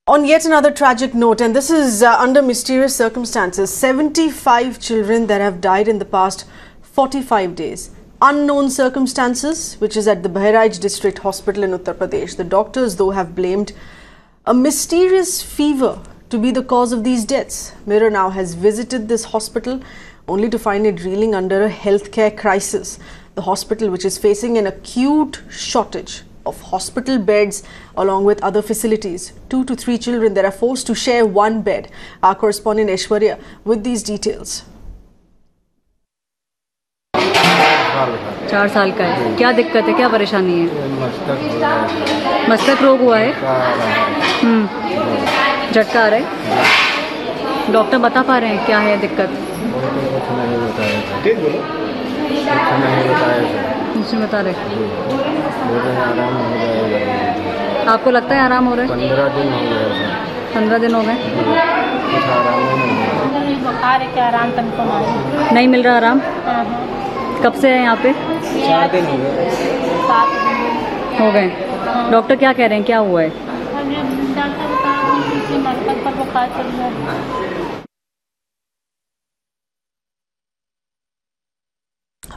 On yet another tragic note, and this is under mysterious circumstances, 75 children that have died in the past 45 days. Unknown circumstances, which is at the Bahraich district hospital in Uttar Pradesh. The doctors, though, have blamed a mysterious fever to be the cause of these deaths. Mirror now has visited this hospital only to find it reeling under a healthcare crisis. The hospital, which is facing an acute shortage of hospital beds along with other facilities. 2 to 3 children that are forced to share one bed. Our correspondent Aishwarya with these details. 4 साल का है। क्या दिक्कत है, क्या परेशानी है? मस्तक रोग हुआ है। झटका आ रहा है। डॉक्टर बता पा रहे हैं क्या है दिक्कत? कुछ नहीं बता रहे। आपको लगता है आराम हो रहा है? 15 दिन हो गए। बुखार है, क्या आराम तक नहीं मिल रहा आराम? कब से है यहाँ पे? 4 दिन हो गए। 7 दिन हो गए। डॉक्टर क्या कह रहे हैं, क्या हुआ है? डॉक्टर बता रहे हैं मस्तक पर बुखार चल रहा है।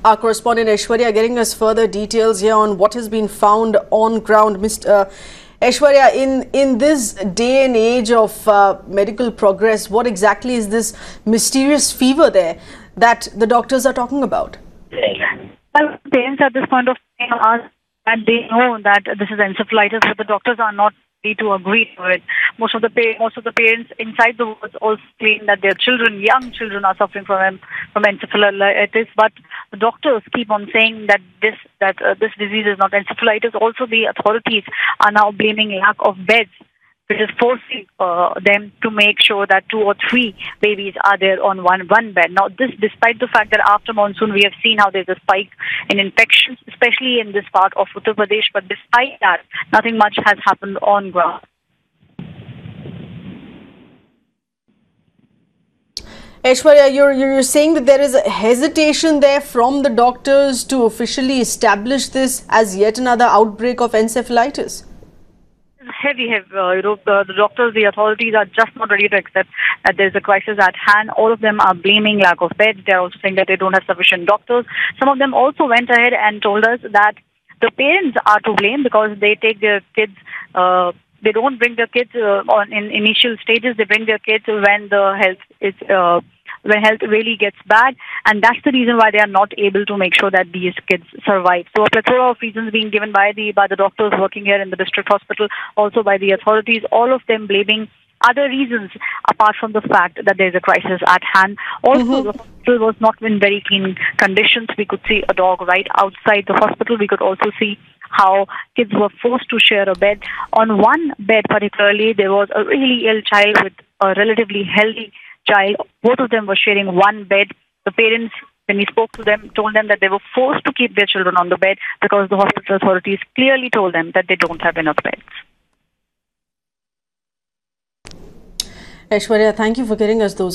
Our correspondent Aishwarya getting us further details here on what has been found on ground. Mr. Aishwarya, in this day and age of medical progress, what exactly is this mysterious fever there that the doctors are talking about? Well, parents at this point of time are and they know that this is encephalitis, but the doctors are not ready to agree to it. Most of the parents inside the wards also claim that their children, young children, are suffering from encephalitis. But the doctors keep on saying that this disease is not encephalitis. Also, the authorities are now blaming lack of beds, which is forcing them to make sure that 2 or 3 babies are there on one bed. Now, this despite the fact that after monsoon we have seen how there's a spike in infections, especially in this part of Uttar Pradesh. But despite that, nothing much has happened on ground. Aishwarya, you're saying that there is a hesitation there from the doctors to officially establish this as yet another outbreak of encephalitis. Heavy. The doctors, the authorities are just not ready to accept that there is a crisis at hand. All of them are blaming lack of beds. They are also saying that they don't have sufficient doctors. Some of them also went ahead and told us that the parents are to blame because they take their kids. They don't bring their kids in initial stages. They bring their kids when the health is when health really gets bad, and that's the reason why they are not able to make sure that these kids survive. So a plethora of reasons being given by the doctors working here in the district hospital, also by the authorities, all of them blaming other reasons apart from the fact that there is a crisis at hand. Also, the hospital was not in very clean conditions. We could see a dog right outside the hospital. We could also see how kids were forced to share a bed. On one bed particularly, there was a really ill child with a relatively healthy child. Both of them were sharing one bed. The parents, when we spoke to them, told them that they were forced to keep their children on the bed because the hospital authorities clearly told them that they don't have enough beds. Aishwarya, thank you for getting us those